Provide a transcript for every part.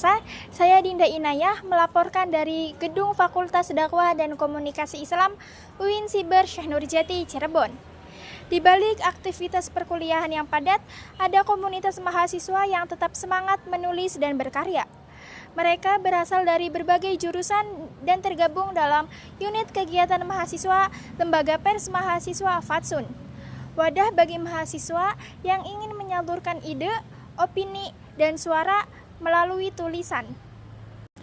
pemirsa, saya Dinda Inayah melaporkan dari Gedung Fakultas Dakwah dan Komunikasi Islam UIN Siber Syekh Nurjati, Cirebon. Di balik aktivitas perkuliahan yang padat, ada komunitas mahasiswa yang tetap semangat menulis dan berkarya. Mereka berasal dari berbagai jurusan dan tergabung dalam unit kegiatan mahasiswa Lembaga Pers Mahasiswa Fatsun. Wadah bagi mahasiswa yang ingin menyalurkan ide, opini, dan suara melalui tulisan.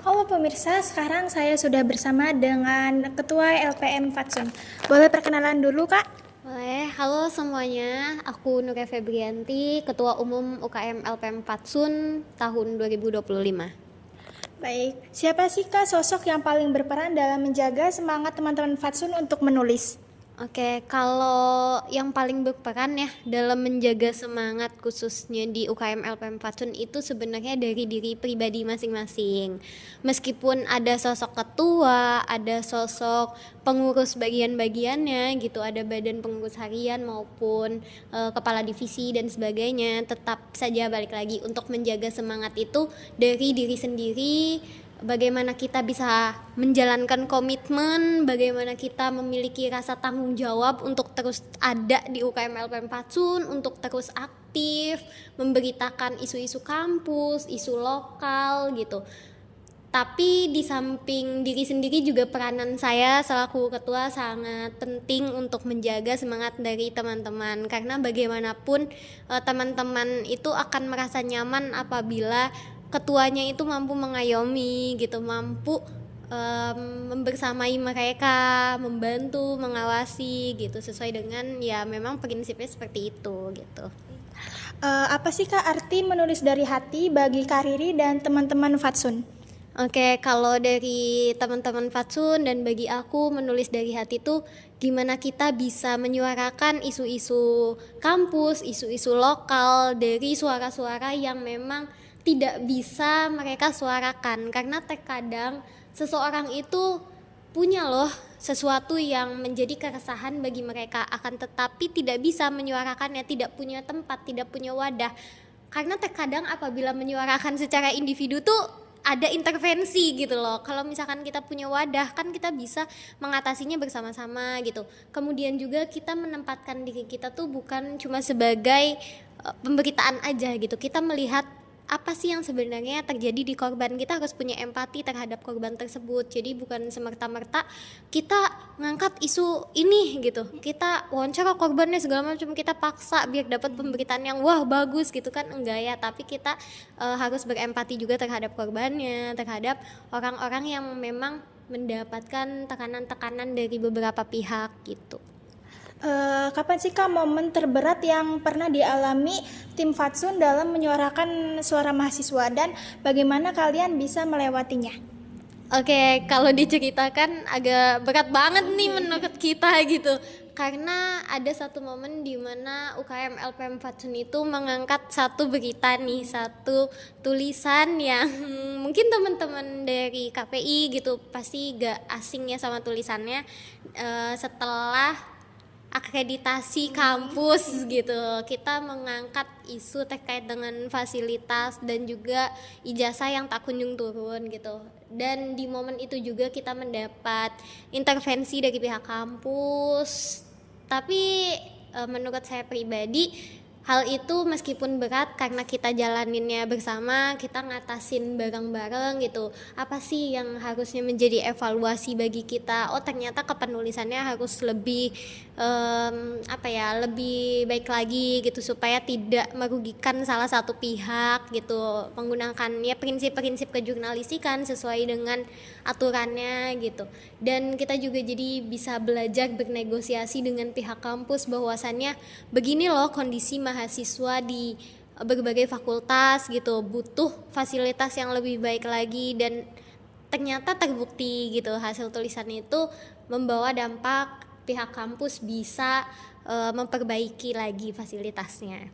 Halo pemirsa, sekarang saya sudah bersama dengan Ketua LPM Fatsun. Boleh perkenalan dulu, Kak? Boleh, halo semuanya, aku Nuria Febrianti, Ketua Umum UKM LPM Fatsun tahun 2025. Baik, siapa sih Kak sosok yang paling berperan dalam menjaga semangat teman-teman Fatsun untuk menulis? Oke, kalau yang paling berperan ya dalam menjaga semangat khususnya di UKM LPM Fatsun itu sebenarnya dari diri pribadi masing-masing. Meskipun ada sosok ketua, ada sosok pengurus bagian-bagiannya gitu, ada badan pengurus harian maupun kepala divisi dan sebagainya, tetap saja balik lagi untuk menjaga semangat itu dari diri sendiri. Bagaimana kita bisa menjalankan komitmen, bagaimana kita memiliki rasa tanggung jawab untuk terus ada di UKM LPM Fatsun, untuk terus aktif, memberitakan isu-isu kampus, isu lokal gitu. Tapi di samping diri sendiri juga peranan saya selaku ketua sangat penting untuk menjaga semangat dari teman-teman. Karena bagaimanapun teman-teman itu akan merasa nyaman apabila ketuanya itu mampu mengayomi gitu, mampu membersamai mereka, membantu, mengawasi gitu sesuai dengan ya memang prinsipnya seperti itu gitu. Apa sih Kak arti menulis dari hati bagi Kariri dan teman-teman Fatsun? Oke, kalau dari teman-teman Fatsun dan bagi aku menulis dari hati itu gimana kita bisa menyuarakan isu-isu kampus, isu-isu lokal dari suara-suara yang memang tidak bisa mereka suarakan. Karena terkadang seseorang itu punya loh sesuatu yang menjadi keresahan bagi mereka, akan tetapi tidak bisa menyuarakannya, tidak punya tempat, tidak punya wadah. Karena terkadang apabila menyuarakan secara individu tuh ada intervensi gitu loh. Kalau misalkan kita punya wadah kan kita bisa mengatasinya bersama-sama gitu. Kemudian juga kita menempatkan diri kita tuh bukan cuma sebagai pemberitaan aja gitu. Kita melihat apa sih yang sebenarnya terjadi di korban. Kita harus punya empati terhadap korban tersebut. Jadi bukan semerta-merta kita ngangkat isu ini gitu, kita wawancara korbannya segala macam, kita paksa biar dapat pemberitaan yang wah bagus gitu kan, enggak ya. Tapi kita harus berempati juga terhadap korbannya, terhadap orang-orang yang memang mendapatkan tekanan-tekanan dari beberapa pihak gitu. Kapan sih Kak momen terberat yang pernah dialami tim Fatsun dalam menyuarakan suara mahasiswa dan bagaimana kalian bisa melewatinya? Oke, kalau diceritakan agak berat banget nih menurut kita gitu. Karena ada satu momen di mana UKM LPM Fatsun itu mengangkat satu berita nih, satu tulisan yang mungkin teman-teman dari KPI gitu pasti gak asing ya sama tulisannya. Setelah akreditasi kampus gitu, kita mengangkat isu terkait dengan fasilitas dan juga ijazah yang tak kunjung turun gitu. Dan di momen itu juga kita mendapat intervensi dari pihak kampus. Tapi menurut saya pribadi hal itu meskipun berat karena kita jalaninnya bersama, kita ngatasin bareng-bareng gitu. Apa sih yang harusnya menjadi evaluasi bagi kita? Oh ternyata kepenulisannya harus lebih lebih baik lagi gitu supaya tidak merugikan salah satu pihak gitu. Menggunakannya prinsip-prinsip kejurnalistikan sesuai dengan aturannya gitu. Dan kita juga jadi bisa belajar bernegosiasi dengan pihak kampus bahwasannya begini loh kondisi mahasiswa di berbagai fakultas gitu, butuh fasilitas yang lebih baik lagi. Dan ternyata terbukti gitu hasil tulisan itu membawa dampak pihak kampus bisa memperbaiki lagi fasilitasnya.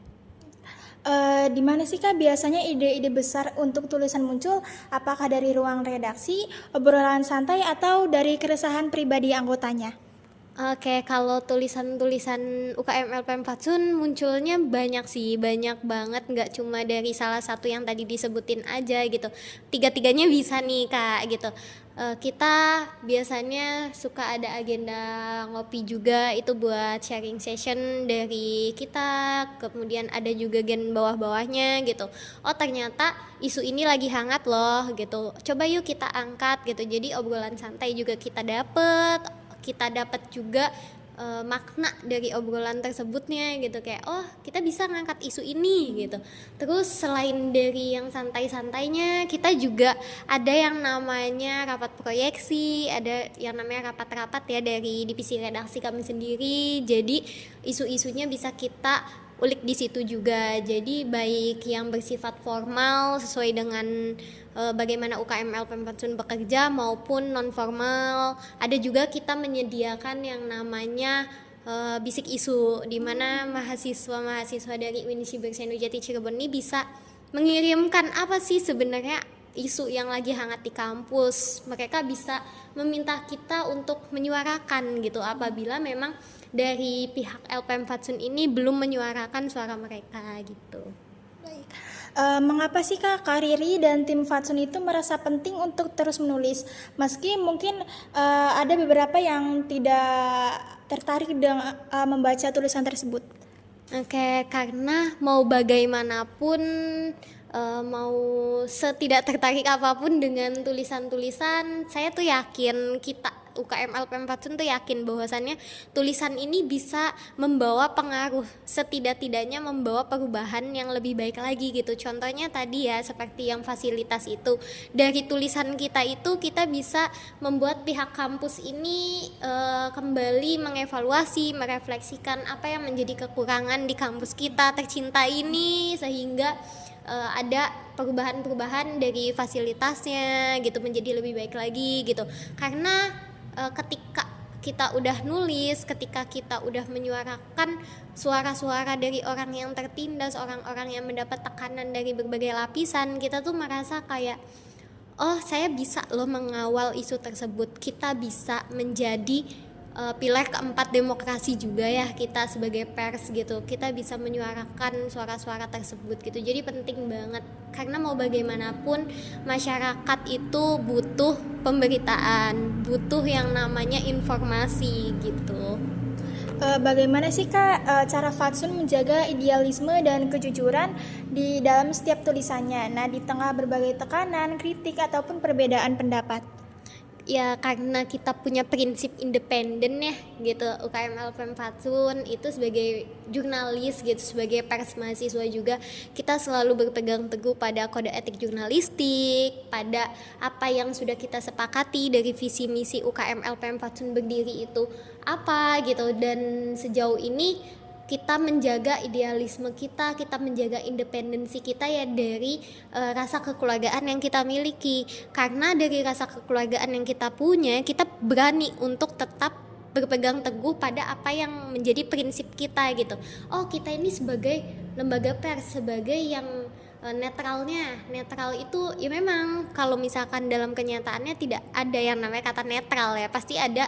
Di mana sih Kak biasanya ide-ide besar untuk tulisan muncul? Apakah dari ruang redaksi, obrolan santai, atau dari keresahan pribadi anggotanya? Oke, kalau tulisan-tulisan UKM LPM Fatsun munculnya banyak sih, banyak banget, nggak cuma dari salah satu yang tadi disebutin aja gitu. Tiga-tiganya bisa nih Kak gitu. Kita biasanya suka ada agenda ngopi juga itu buat sharing session dari kita, kemudian ada juga gen bawah-bawahnya gitu. Oh ternyata isu ini lagi hangat loh gitu. Coba yuk kita angkat gitu. Jadi obrolan santai juga kita dapat juga makna dari obrolan tersebutnya gitu, kayak oh kita bisa ngangkat isu ini gitu. Terus selain dari yang santai-santainya, kita juga ada yang namanya rapat proyeksi, ada yang namanya rapat-rapat ya dari divisi redaksi kami sendiri. Jadi isu-isunya bisa kita ulik di situ juga. Jadi baik yang bersifat formal sesuai dengan bagaimana UKM LPM Fatsun bekerja maupun non formal. Ada juga kita menyediakan yang namanya bisik isu, di mana mahasiswa-mahasiswa dari Unisiber Senujati Cirebon ini bisa mengirimkan apa sih sebenarnya isu yang lagi hangat di kampus. Mereka bisa meminta kita untuk menyuarakan gitu apabila memang dari pihak LPM Fatsun ini belum menyuarakan suara mereka gitu. Baik. Mengapa sih Kak Riri dan tim Fatsun itu merasa penting untuk terus menulis meski mungkin ada beberapa yang tidak tertarik dengan membaca tulisan tersebut? Oke, karena mau bagaimanapun mau setidak tertarik apapun dengan tulisan-tulisan, saya tuh yakin kita UKM LPM Fatsun tuh yakin bahwasannya tulisan ini bisa membawa pengaruh, setidak-tidaknya membawa perubahan yang lebih baik lagi gitu. Contohnya tadi ya seperti yang fasilitas itu, dari tulisan kita itu kita bisa membuat pihak kampus ini kembali mengevaluasi, merefleksikan apa yang menjadi kekurangan di kampus kita tercinta ini, sehingga ada perubahan-perubahan dari fasilitasnya gitu menjadi lebih baik lagi gitu. Karena ketika kita udah nulis, ketika kita udah menyuarakan suara-suara dari orang yang tertindas, orang-orang yang mendapat tekanan dari berbagai lapisan, kita tuh merasa kayak oh saya bisa loh mengawal isu tersebut, kita bisa menjadi pilar keempat demokrasi juga ya kita sebagai pers gitu, kita bisa menyuarakan suara-suara tersebut gitu. Jadi penting banget karena mau bagaimanapun masyarakat itu butuh pemberitaan, butuh yang namanya informasi gitu. Bagaimana sih Kak cara Fatsun menjaga idealisme dan kejujuran di dalam setiap tulisannya? Nah, di tengah berbagai tekanan, kritik ataupun perbedaan pendapat. Ya karena kita punya prinsip independen ya gitu, UKM LPM Fatsun itu sebagai jurnalis gitu, sebagai pers mahasiswa juga kita selalu berpegang teguh pada kode etik jurnalistik, pada apa yang sudah kita sepakati dari visi misi UKM LPM Fatsun berdiri itu apa gitu. Dan sejauh ini kita menjaga idealisme kita menjaga independensi kita ya dari rasa kekeluargaan yang kita miliki. Karena dari rasa kekeluargaan yang kita punya, kita berani untuk tetap berpegang teguh pada apa yang menjadi prinsip kita gitu. Oh kita ini sebagai lembaga pers, sebagai yang netral itu ya memang kalau misalkan dalam kenyataannya tidak ada yang namanya kata netral ya, pasti ada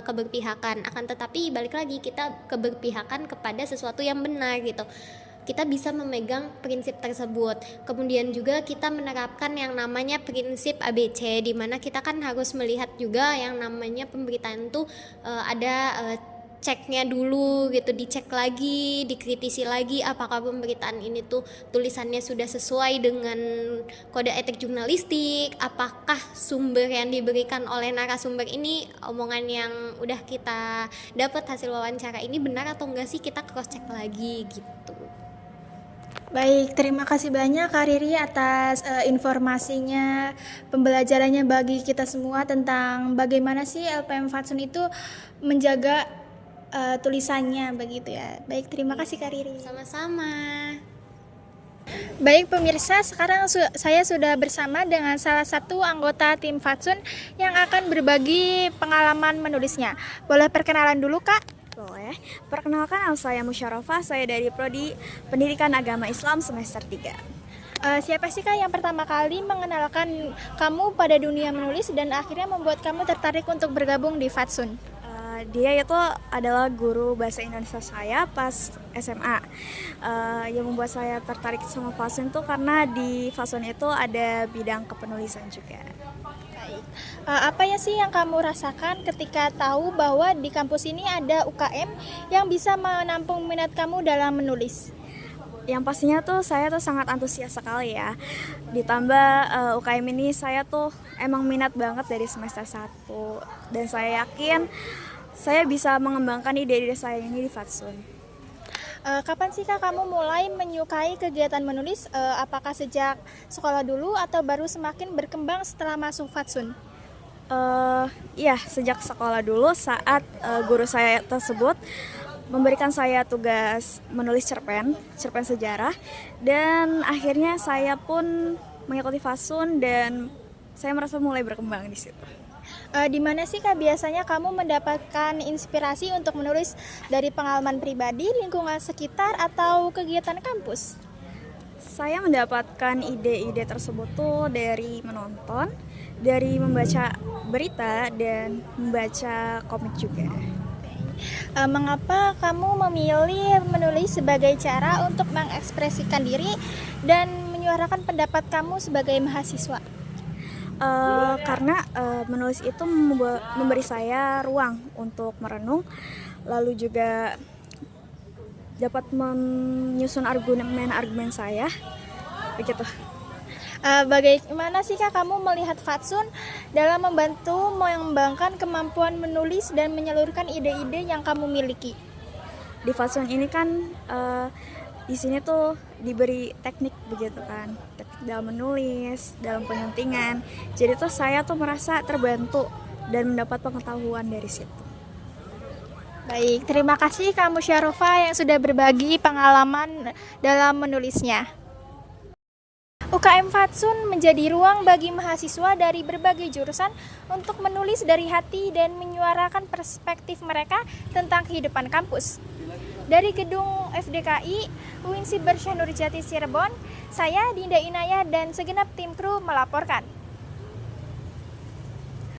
keberpihakan, akan tetapi balik lagi kita keberpihakan kepada sesuatu yang benar gitu. Kita bisa memegang prinsip tersebut. Kemudian juga kita menerapkan yang namanya prinsip ABC, di mana kita kan harus melihat juga yang namanya pemberitaan itu ada ceknya dulu gitu, dicek lagi, dikritisi lagi apakah pemberitaan ini tuh tulisannya sudah sesuai dengan kode etik jurnalistik, apakah sumber yang diberikan oleh narasumber ini, omongan yang udah kita dapat hasil wawancara ini benar atau enggak sih, kita cross check lagi gitu. Baik, terima kasih banyak Kak Riri atas informasinya, pembelajarannya bagi kita semua tentang bagaimana sih LPM Fatsun itu menjaga tulisannya begitu ya. Baik, terima kasih Kak Riri. Sama-sama. Baik pemirsa, sekarang saya sudah bersama dengan salah satu anggota tim Fatsun yang akan berbagi pengalaman menulisnya. Boleh perkenalan dulu Kak? Boleh. Perkenalkan, nama saya Musyarofa, saya dari Prodi Pendidikan Agama Islam semester 3. Siapa sih Kak yang pertama kali mengenalkan kamu pada dunia menulis dan akhirnya membuat kamu tertarik untuk bergabung di Fatsun? Dia itu adalah guru bahasa Indonesia saya pas SMA. Yang membuat saya tertarik sama Fasun itu karena di Fasun itu ada bidang kepenulisan juga. Baik. Apa ya sih yang kamu rasakan ketika tahu bahwa di kampus ini ada UKM yang bisa menampung minat kamu dalam menulis? Yang pastinya tuh saya tuh sangat antusias sekali ya. Ditambah UKM ini saya tuh emang minat banget dari semester 1. Dan saya yakin saya bisa mengembangkan ide-ide saya ini di Fatsun. Kapan sih Kak kamu mulai menyukai kegiatan menulis? Apakah sejak sekolah dulu atau baru semakin berkembang setelah masuk Fatsun? Iya, sejak sekolah dulu saat guru saya tersebut memberikan saya tugas menulis cerpen sejarah, dan akhirnya saya pun mengikuti Fasun dan saya merasa mulai berkembang di situ. Di mana sih Kak biasanya kamu mendapatkan inspirasi untuk menulis, dari pengalaman pribadi, lingkungan sekitar, atau kegiatan kampus? Saya mendapatkan ide-ide tersebut tuh dari menonton, dari membaca berita, dan membaca komik juga. Mengapa kamu memilih menulis sebagai cara untuk mengekspresikan diri dan menyuarakan pendapat kamu sebagai mahasiswa? Karena menulis itu memberi saya ruang untuk merenung, lalu juga dapat menyusun argumen-argumen saya, begitu. Bagaimana sih Kak kamu melihat Fatsun dalam membantu mengembangkan kemampuan menulis dan menyalurkan ide-ide yang kamu miliki? Di Fatsun ini kan di sini tuh diberi teknik begitu kan, teknik dalam menulis, dalam penyuntingan. Jadi tuh saya tuh merasa terbantu dan mendapat pengetahuan dari situ. Baik, terima kasih Kak Musyarofa yang sudah berbagi pengalaman dalam menulisnya. UKM Fatsun menjadi ruang bagi mahasiswa dari berbagai jurusan untuk menulis dari hati dan menyuarakan perspektif mereka tentang kehidupan kampus. Dari gedung FDKI, UIN Siber Syekh Nurjati Cirebon, saya Dinda Inayah dan segenap tim kru melaporkan.